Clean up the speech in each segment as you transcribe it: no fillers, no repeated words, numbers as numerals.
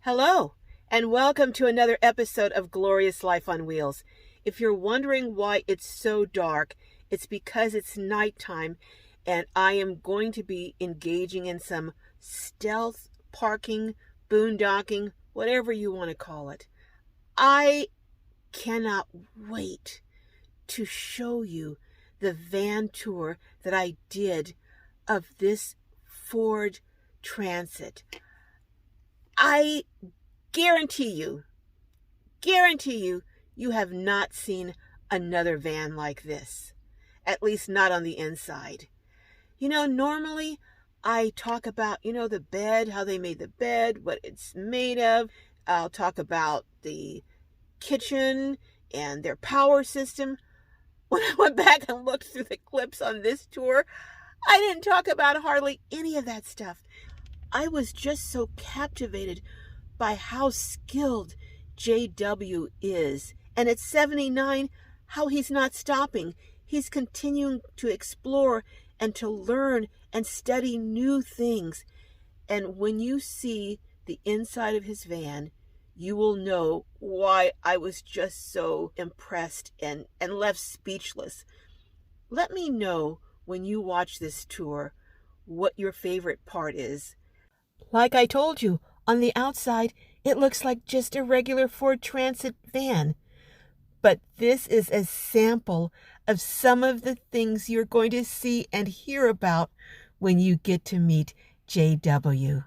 Hello, and welcome to another episode of Glorious Life on Wheels. If you're wondering why it's so dark, it's because it's nighttime, and I am going to be engaging in some stealth parking, boondocking, whatever you want to call it. I cannot wait to show you the van tour that I did of this Ford Transit. I guarantee you, you have not seen another van like this. At least not on the inside. Normally I talk about, the bed, how they made the bed, what it's made of. I'll talk about the kitchen and their power system. When I went back and looked through the clips on this tour, I didn't talk about hardly any of that stuff. I was just so captivated by how skilled JW is. And at 79, how he's not stopping. He's continuing to explore and to learn and study new things. And when you see the inside of his van, you will know why I was just so impressed and left speechless. Let me know when you watch this tour what your favorite part is. Like I told you, on the outside, it looks like just a regular Ford Transit van. But this is a sample of some of the things you're going to see and hear about when you get to meet JW.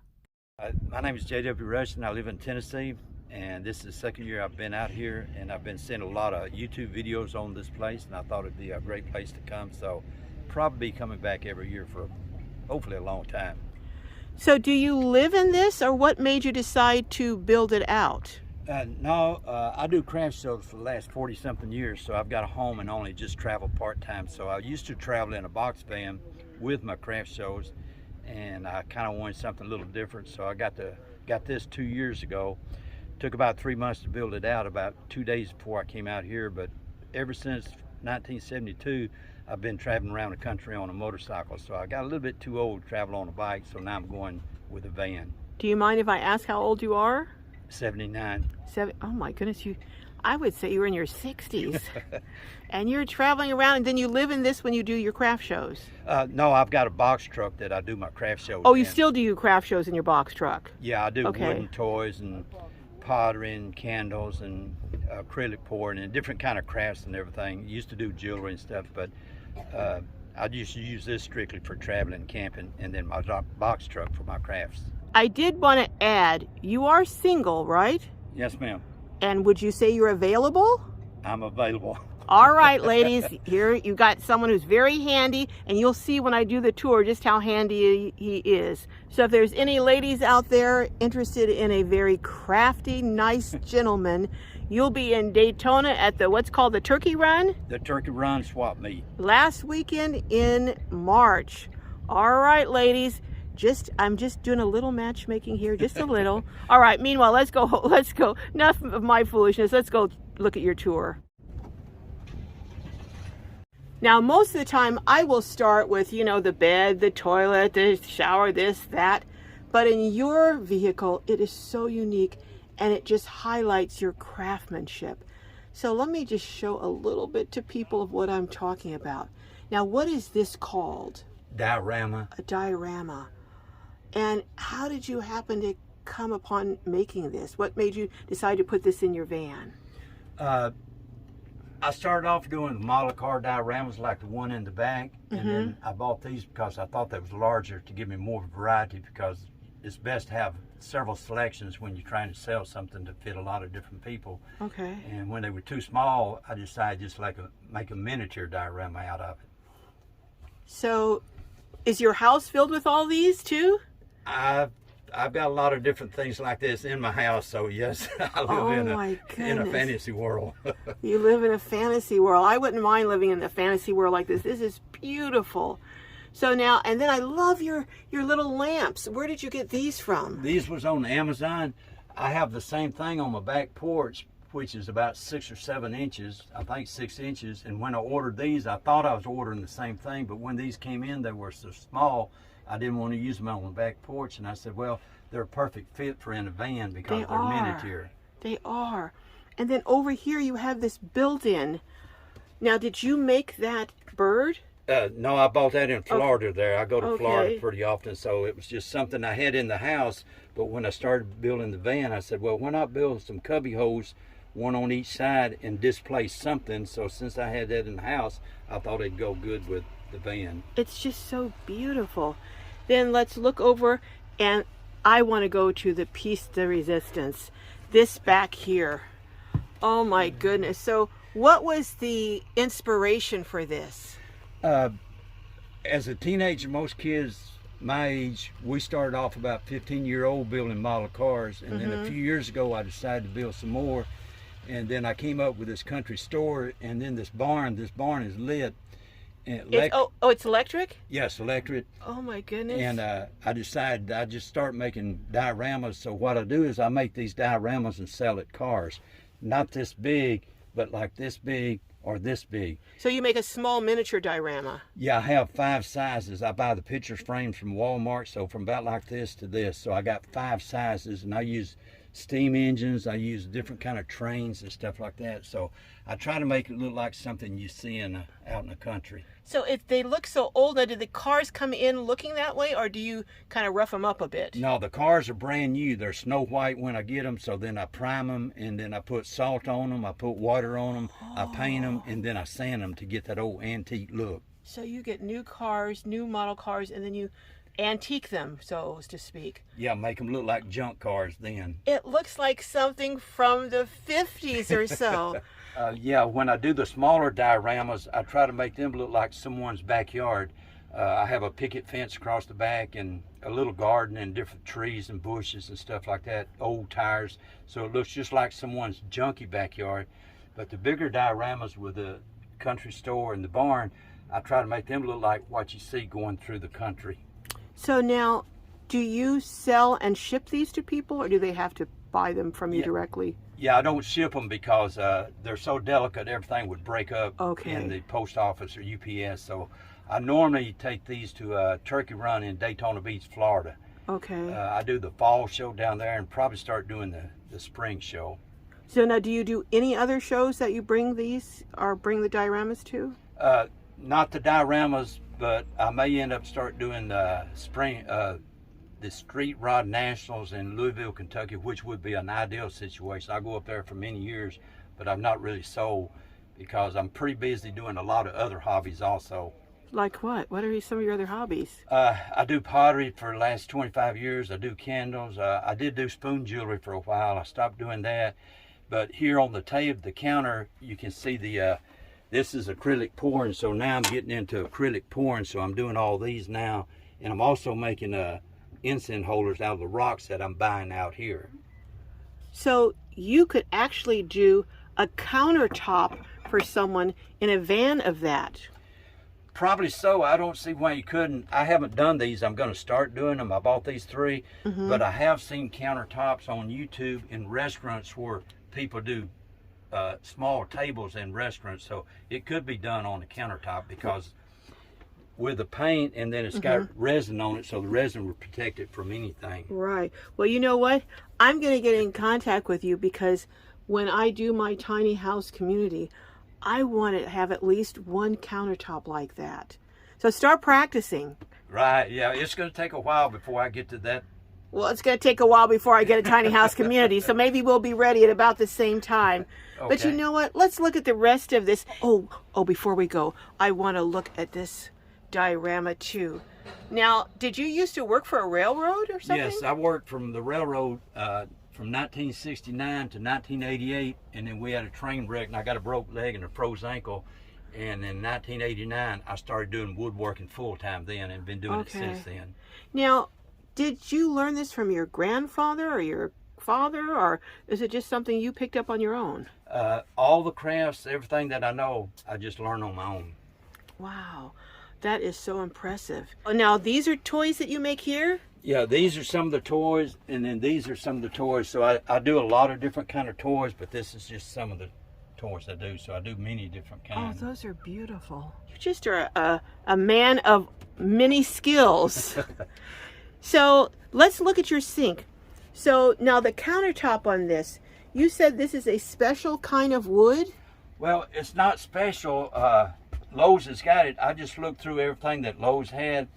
My name is JW Rush, and I live in Tennessee. And this is the second year I've been out here, and I've been seeing a lot of YouTube videos on this place, and I thought it'd be a great place to come. So probably be coming back every year for hopefully a long time. So do you live in this, or what made you decide to build it out? No, I do craft shows for the last 40-something years, so I've got a home and only just travel part-time. So I used to travel in a box van with my craft shows, and I kind of wanted something a little different. So I got this 2 years ago. Took about 3 months to build it out, about 2 days before I came out here. But ever since 1972, I've been traveling around the country on a motorcycle. So I got a little bit too old to travel on a bike, so now I'm going with a van. Do you mind if I ask how old you are? 79. Oh my goodness, I would say you were in your 60s. And you're traveling around, and then you live in this when you do your craft shows? No, I've got a box truck that I do my craft shows Oh, you in. Still do your craft shows in your box truck? Yeah, I do Okay. Wooden toys and pottery and candles and acrylic pouring and different kind of crafts and everything. Used to do jewelry and stuff, but I used to use this strictly for traveling and camping, and then my box truck for my crafts. I did want to add, you are single, right? Yes, ma'am. And would you say you're available? I'm available. All right, ladies, here you got someone who's very handy, and you'll see when I do the tour just how handy he is. So if there's any ladies out there interested in a very crafty, nice gentleman, you'll be in Daytona at what's called the Turkey Run? The Turkey Run swap meet. Last weekend in March. All right, ladies. I'm just doing a little matchmaking here, just a little. All right, meanwhile, let's go. Enough of my foolishness. Let's go look at your tour. Now, most of the time, I will start with, the bed, the toilet, the shower, this, that. But in your vehicle, it is so unique, and it just highlights your craftsmanship. So let me just show a little bit to people of what I'm talking about. Now, what is this called? Diarama. A diorama. And how did you happen to come upon making this? What made you decide to put this in your van? I started off doing the model car dioramas like the one in the back, and then I bought these because I thought that was larger to give me more variety, because it's best to have several selections when you're trying to sell something to fit a lot of different people. Okay. And when they were too small, I decided just make a miniature diorama out of it. So is your house filled with all these too? I've got a lot of different things like this in my house, so yes, I live in a fantasy world. You live in a fantasy world. I wouldn't mind living in a fantasy world like this. This is beautiful. So now, and then I love your little lamps. Where did you get these from? These was on Amazon. I have the same thing on my back porch, which is about 6 or 7 inches, I think 6 inches. And when I ordered these, I thought I was ordering the same thing, but when these came in, they were so small, I didn't want to use them on the back porch. And I said, well, they're a perfect fit for in a van because They they're are. miniature. They are. And then over here you have this built-in. Now, did you make that bird? No, I bought that in Florida there. I go to Florida Okay. pretty often, so it was just something I had in the house. But when I started building the van, I said, well, why not build some cubby holes, one on each side, and displace something? So since I had that in the house, I thought it'd go good with the van. It's just so beautiful. Then let's look over, and I want to go to the piece de resistance. This back here. Oh my goodness. So what was the inspiration for this? As a teenager, most kids my age, we started off about 15-year-old building model cars, and then a few years ago I decided to build some more, and then I came up with this country store, and then this barn is lit. And It's electric? yes, electric. Oh my goodness. And I decided I just start making dioramas. So what I do is I make these dioramas and sell at cars, not this big, but like this big or this big. So you make a small miniature diorama. Yeah, I have 5 sizes. I buy the picture frames from Walmart, so from about like this to this. So I got 5 sizes, and I use steam engines. I use different kind of trains and stuff like that. So I try to make it look like something you see out in the country. So if they look so old, now, do the cars come in looking that way, or do you kind of rough them up a bit? No, the cars are brand new. They're snow white when I get them, so then I prime them, and then I put salt on them, I put water on them, I paint them, and then I sand them to get that old antique look. So you get new cars, new model cars, and then you antique them, so to speak. Yeah, make them look like junk cars then. It looks like something from the 50s or so. Yeah, when I do the smaller dioramas, I try to make them look like someone's backyard. I have a picket fence across the back and a little garden and different trees and bushes and stuff like that, old tires. So it looks just like someone's junky backyard. But the bigger dioramas with the country store and the barn, I try to make them look like what you see going through the country. So now, do you sell and ship these to people, or do they have to buy them from you directly? Yeah, I don't ship them because they're so delicate, everything would break up in the post office or UPS. So I normally take these to Turkey Run in Daytona Beach, Florida. Okay. I do the fall show down there and probably start doing the spring show. So now, do you do any other shows that you bring these, or bring the dioramas to? Not the dioramas, but I may end up start doing the Street Rod Nationals in Louisville, Kentucky, which would be an ideal situation. I go up there for many years, but I'm not really sold because I'm pretty busy doing a lot of other hobbies also. Like what? What are some of your other hobbies? I do pottery for the last 25 years. I do candles. I did do spoon jewelry for a while. I stopped doing that. But here on the table, the counter, you can see this is acrylic pouring. So now I'm getting into acrylic pouring. So I'm doing all these now. And I'm also making incense holders out of the rocks that I'm buying out here. So you could actually do a countertop for someone in a van of that. Probably so. I don't see why you couldn't. I haven't done these. I'm going to start doing them. I bought these 3, but I have seen countertops on YouTube in restaurants where people do small tables in restaurants. So it could be done on the countertop because with the paint, and then it's got resin on it, so the resin would protect it from anything. Right. Well, you know what? I'm going to get in contact with you because when I do my tiny house community, I want to have at least one countertop like that. So start practicing. Right. Yeah, it's going to take a while before I get to that. Well, it's going to take a while before I get a tiny house community, so maybe we'll be ready at about the same time. Okay. But you know what? Let's look at the rest of this. Oh, before we go, I want to look at this diorama too. Now, did you used to work for a railroad or something? Yes, I worked from the railroad from 1969 to 1988, and then we had a train wreck, and I got a broke leg and a froze ankle. And in 1989, I started doing woodworking full time then, and been doing it since then. Now, did you learn this from your grandfather or your father, or is it just something you picked up on your own? All the crafts, everything that I know, I just learned on my own. Wow. That is so impressive. Now, these are toys that you make here? Yeah, these are some of the toys, and then these are some of the toys. So I do a lot of different kind of toys, but this is just some of the toys I do. So I do many different kinds. Oh, those are beautiful. You just are a man of many skills. So let's look at your sink. So now the countertop on this, you said this is a special kind of wood? Well, it's not special. Lowe's has got it. I just looked through everything that Lowe's had,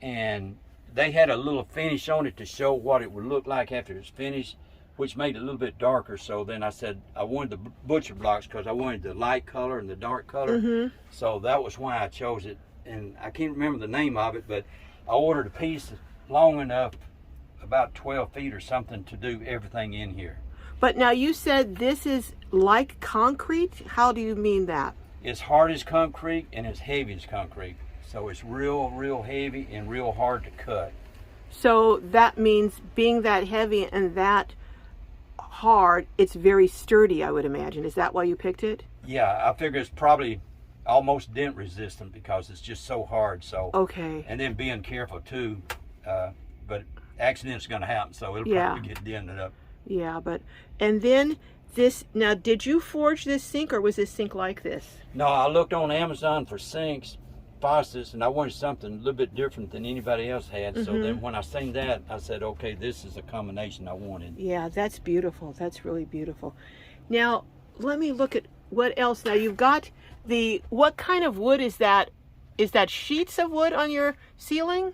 and they had a little finish on it to show what it would look like after it's finished, which made it a little bit darker. So then I said I wanted the butcher blocks because I wanted the light color and the dark color. So that was why I chose it. And I can't remember the name of it, but I ordered a piece long enough, about 12 feet or something, to do everything in here. But now you said this is like concrete. How do you mean that? It's hard as concrete and it's heavy as concrete. So it's real heavy and real hard to cut. So that means being that heavy and that hard, it's very sturdy, I would imagine. Is that why you picked it? Yeah, I figure it's probably almost dent resistant because it's just so hard. So okay. And then being careful too, but accidents are going to happen, so it'll probably get dented up. Yeah, and then this, now did you forge this sink or was this sink like this? No, I looked on Amazon for sinks, faucets, and I wanted something a little bit different than anybody else had. So then when I seen that, I said, okay, this is a combination I wanted. Yeah, that's beautiful. That's really beautiful. Now, let me look at what else. Now, you've got what kind of wood is that? Is that sheets of wood on your ceiling?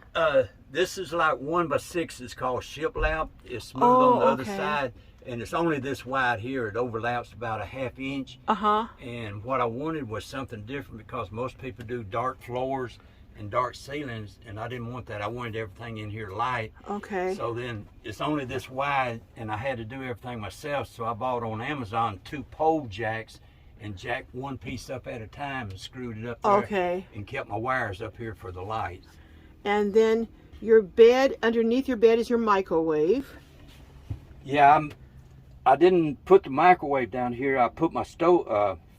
This is like 1x6. It's called shiplap. It's smooth on the other side, and it's only this wide here. It overlaps about a ½ inch. And what I wanted was something different because most people do dark floors and dark ceilings, and I didn't want that. I wanted everything in here light. Okay. So then it's only this wide, and I had to do everything myself. So I bought on Amazon 2 pole jacks and jacked one piece up at a time and screwed it up there. Okay. And kept my wires up here for the lights. And then your bed, underneath your bed is your microwave. Yeah, I didn't put the microwave down here. I put my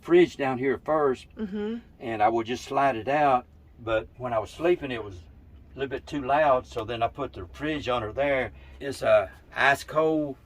fridge down here first, and I would just slide it out. But when I was sleeping, it was a little bit too loud, so then I put the fridge under there. It's a ice cold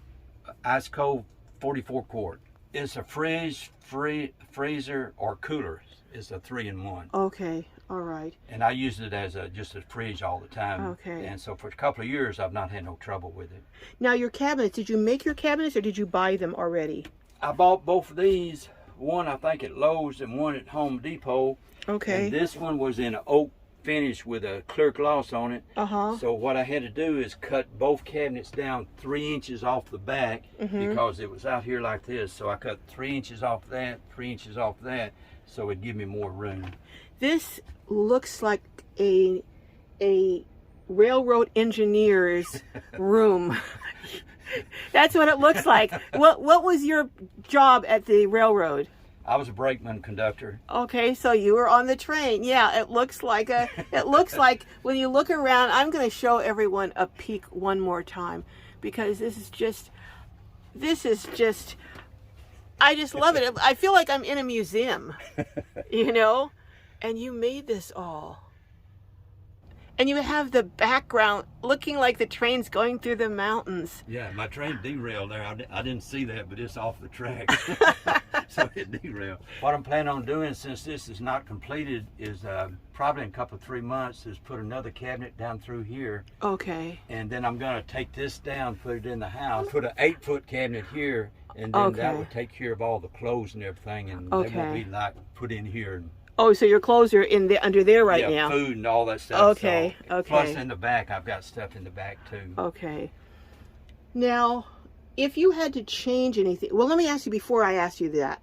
44 quart. It's a fridge, freezer, or cooler. It's a 3-in-1. Okay, all right. And I use it as just a fridge all the time. Okay. And so for a couple of years, I've not had no trouble with it. Now your cabinets, did you make your cabinets or did you buy them already? I bought both of these. One I think at Lowe's and one at Home Depot. Okay. And this one was in an oak finish with a clear gloss on it. Uh-huh. So what I had to do is cut both cabinets down 3 inches off the back because it was out here like this. So I cut 3 inches off that, 3 inches off that, so it'd give me more room. This looks like a railroad engineer's room. That's what it looks like. What was your job at the railroad? I was a brakeman conductor. Okay, so you were on the train. Yeah, it looks like when you look around, I'm going to show everyone a peek one more time because this is just I just love it. I feel like I'm in a museum, you know? And you made this all. And you have the background looking like the train's going through the mountains. Yeah, my train derailed there. I didn't see that, but it's off the track. So it derailed. What I'm planning on doing, since this is not completed, is probably in a couple of 3 months, is put another cabinet down through here. Okay. And then I'm going to take this down, put it in the house, put an 8-foot cabinet here, and then that would take care of all the clothes and everything, and they won't be like put in here. And, oh, so your clothes are under there right now? Yeah, food and all that stuff. Okay, so, okay. Plus in the back, I've got stuff in the back too. Okay. Now, if you had to change anything, well, let me ask you before I ask you that.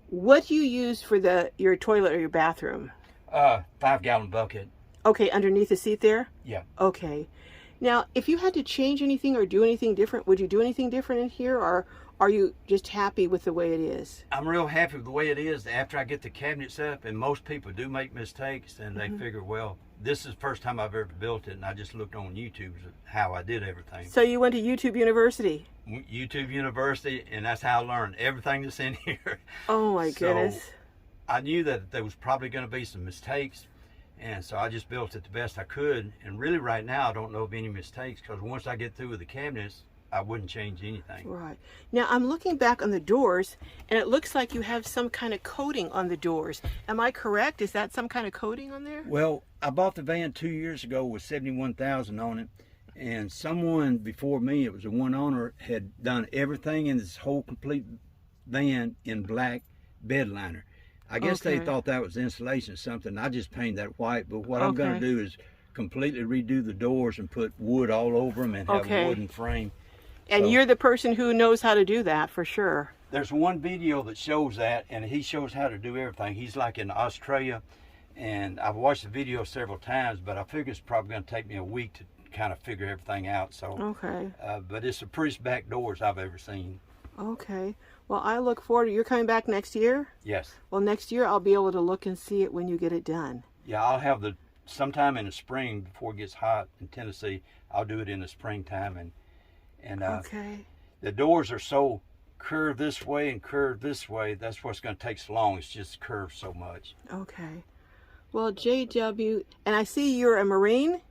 What do you use for your toilet or your bathroom? 5-gallon bucket. Okay, underneath the seat there? Yeah. Okay. Now, if you had to change anything or do anything different, would you do anything different in here, or are you just happy with the way it is? I'm real happy with the way it is after I get the cabinets up, and most people do make mistakes, and they figure, well, this is the first time I've ever built it, and I just looked on YouTube how I did everything. So you went to YouTube University? YouTube University, and that's how I learned everything that's in here. Oh my goodness. I knew that there was probably going to be some mistakes, and so I just built it the best I could. And really right now I don't know of any mistakes, because once I get through with the cabinets, I wouldn't change anything. Right. Now I'm looking back on the doors, and it looks like you have some kind of coating on the doors. Am I correct? Is that some kind of coating on there? Well, I bought the van 2 years ago with $71,000 on it, And someone before me, it was a one owner, had done everything in this whole complete van in black bed liner. I guess they Okay. thought that was insulation or something. I just painted that white, but what I'm going to Okay. do is completely redo the doors and put wood all over them and have Okay. a wooden frame. And So- you're the person who knows how to do that for sure. There's one video that shows that, and he shows how to do everything. He's like in Australia, and I've watched the video several times, but I figure it's probably going to take me a week to kind of figure everything out. So, Okay. but it's the prettiest back doors I've ever seen. Okay. Well, I look forward to, you're coming back next year? Yes. Well, next year I'll be able to look and see it when you get it done. Yeah, I'll have sometime in the spring before it gets hot in Tennessee. I'll do it in the springtime, and Okay. the doors are so curved this way and curved this way. That's what's going to take so long. It's just curved so much. Okay. Well, JW, and I see you're a Marine.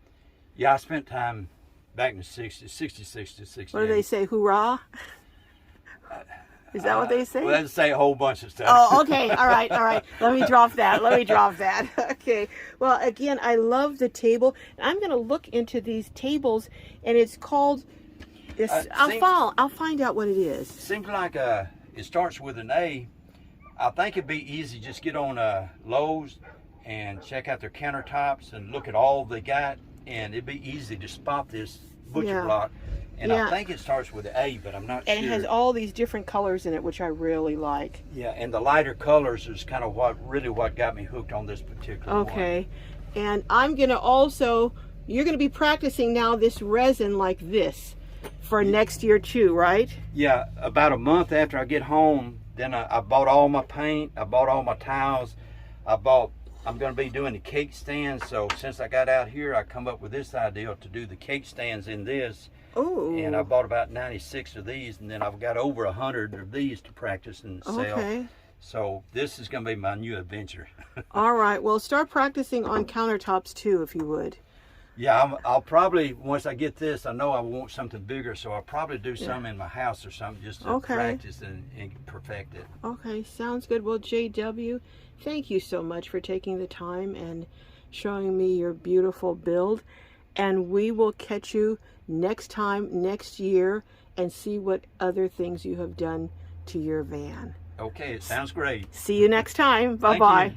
Yeah, I spent time back in the 60s, 66 to 68. What do they say? Hoorah? Is that what they say? Well, they say a whole bunch of stuff. Oh, okay. All right. All right. Let me drop that. Let me drop that. Okay. Well, again, I love the table. I'm going to look into these tables, and it's called. I'll find out what it is. Seems like it starts with an A. I think it'd be easy just get on Lowe's and check out their countertops and look at all they got, and it'd be easy to spot this butcher Yeah. block. And Yeah. I think it starts with an A, but I'm not And sure. it has all these different colors in it, which I really like. Yeah, and the lighter colors is kind of what got me hooked on this particular one. Okay. And I'm going to also, you're going to be practicing now this resin like this for next year too, right? Yeah, about a month after I get home, then I bought all my paint, I bought all my tiles, I'm going to be doing the cake stands, so since I got out here, I come up with this idea to do the cake stands in this. Oh. And I bought about 96 of these, and then I've got over 100 of these to practice and sell. Okay. So this is going to be my new adventure. All right. Well, start practicing on countertops too, if you would. Yeah, I'll probably, once I get this, I know I want something bigger, so I'll probably do some in my house or something just to Okay. practice and perfect it. Okay, sounds good. Well, JW, thank you so much for taking the time and showing me your beautiful build. And we will catch you next time, next year, and see what other things you have done to your van. Okay, it sounds great. See you next time. Thank Bye-bye. you.